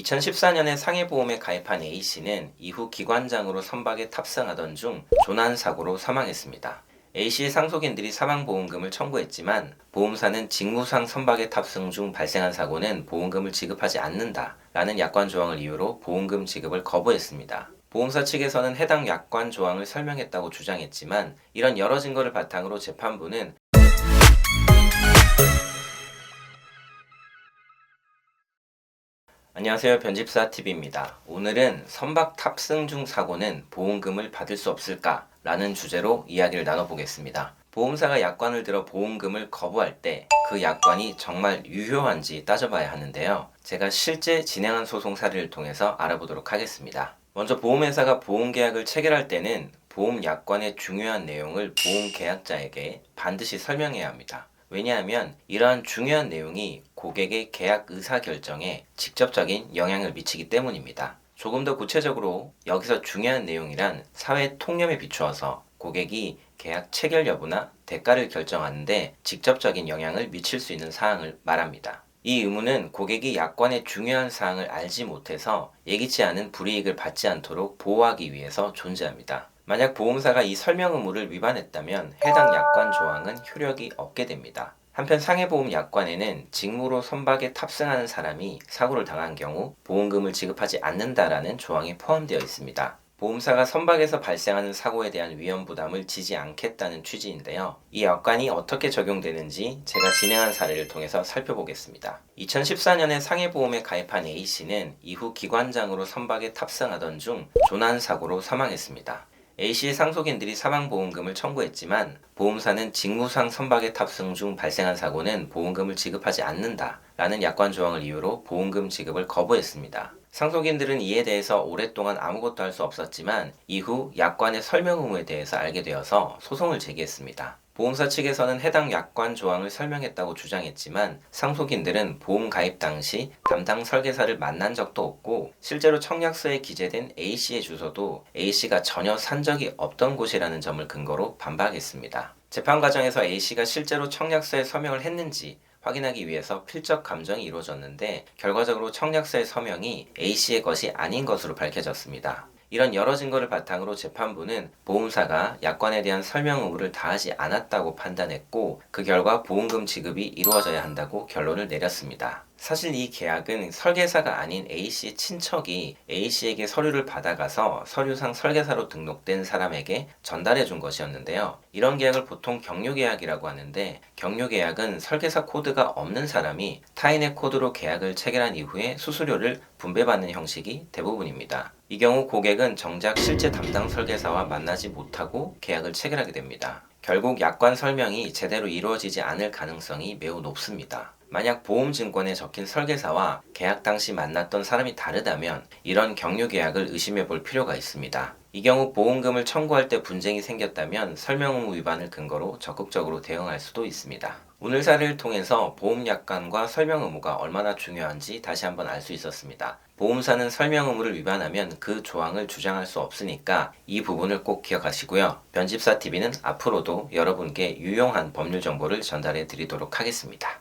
2014년에 상해보험에 가입한 A씨는 이후 기관장으로 선박에 탑승하던 중 조난사고로 사망했습니다. A씨의 상속인들이 사망보험금을 청구했지만 보험사는 직무상 선박에 탑승 중 발생한 사고는 보험금을 지급하지 않는다 라는 약관 조항을 이유로 보험금 지급을 거부했습니다. 보험사 측에서는 해당 약관 조항을 설명했다고 주장했지만 이런 여러 증거를 바탕으로 재판부는 안녕하세요. 변집사TV입니다. 오늘은 선박 탑승 중 사고는 보험금을 받을 수 없을까? 라는 주제로 이야기를 나눠보겠습니다. 보험사가 약관을 들어 보험금을 거부할 때 그 약관이 정말 유효한지 따져봐야 하는데요. 제가 실제 진행한 소송 사례를 통해서 알아보도록 하겠습니다. 먼저 보험회사가 보험계약을 체결할 때는 보험 약관의 중요한 내용을 보험계약자에게 반드시 설명해야 합니다. 왜냐하면 이러한 중요한 내용이 고객의 계약 의사결정에 직접적인 영향을 미치기 때문입니다. 조금 더 구체적으로 여기서 중요한 내용이란 사회 통념에 비추어서 고객이 계약 체결 여부나 대가를 결정하는데 직접적인 영향을 미칠 수 있는 사항을 말합니다. 이 의무는 고객이 약관의 중요한 사항을 알지 못해서 예기치 않은 불이익을 받지 않도록 보호하기 위해서 존재합니다. 만약 보험사가 이 설명 의무를 위반했다면 해당 약관 조항은 효력이 없게 됩니다. 한편 상해보험 약관에는 직무로 선박에 탑승하는 사람이 사고를 당한 경우 보험금을 지급하지 않는다라는 조항이 포함되어 있습니다. 보험사가 선박에서 발생하는 사고에 대한 위험 부담을 지지 않겠다는 취지인데요. 이 약관이 어떻게 적용되는지 제가 진행한 사례를 통해서 살펴보겠습니다. 2014년에 상해보험에 가입한 A씨는 이후 기관장으로 선박에 탑승하던 중 조난사고로 사망했습니다. A씨의 상속인들이 사망보험금을 청구했지만 보험사는 직무상 선박에 탑승 중 발생한 사고는 보험금을 지급하지 않는다 라는 약관 조항을 이유로 보험금 지급을 거부했습니다. 상속인들은 이에 대해서 오랫동안 아무것도 할 수 없었지만 이후 약관의 설명 의무에 대해서 알게 되어서 소송을 제기했습니다. 보험사 측에서는 해당 약관 조항을 설명했다고 주장했지만 상속인들은 보험 가입 당시 담당 설계사를 만난 적도 없고 실제로 청약서에 기재된 A씨의 주소도 A씨가 전혀 산 적이 없던 곳이라는 점을 근거로 반박했습니다. 재판 과정에서 A씨가 실제로 청약서에 서명을 했는지 확인하기 위해서 필적 감정이 이루어졌는데 결과적으로 청약서의 서명이 A씨의 것이 아닌 것으로 밝혀졌습니다. 이런 여러 증거를 바탕으로 재판부는 보험사가 약관에 대한 설명 의무를 다하지 않았다고 판단했고 그 결과 보험금 지급이 이루어져야 한다고 결론을 내렸습니다. 사실 이 계약은 설계사가 아닌 A씨의 친척이 A씨에게 서류를 받아가서 서류상 설계사로 등록된 사람에게 전달해 준 것이었는데요. 이런 계약을 보통 경료계약이라고 하는데 경료계약은 설계사 코드가 없는 사람이 타인의 코드로 계약을 체결한 이후에 수수료를 분배받는 형식이 대부분입니다. 이 경우 고객은 정작 실제 담당 설계사와 만나지 못하고 계약을 체결하게 됩니다. 결국 약관 설명이 제대로 이루어지지 않을 가능성이 매우 높습니다. 만약 보험증권에 적힌 설계사와 계약 당시 만났던 사람이 다르다면 이런 경료계약을 의심해 볼 필요가 있습니다. 이 경우 보험금을 청구할 때 분쟁이 생겼다면 설명 의무 위반을 근거로 적극적으로 대응할 수도 있습니다. 오늘 사례를 통해서 보험 약관과 설명 의무가 얼마나 중요한지 다시 한번 알 수 있었습니다. 보험사는 설명 의무를 위반하면 그 조항을 주장할 수 없으니까 이 부분을 꼭 기억하시고요. 변집사TV는 앞으로도 여러분께 유용한 법률 정보를 전달해 드리도록 하겠습니다.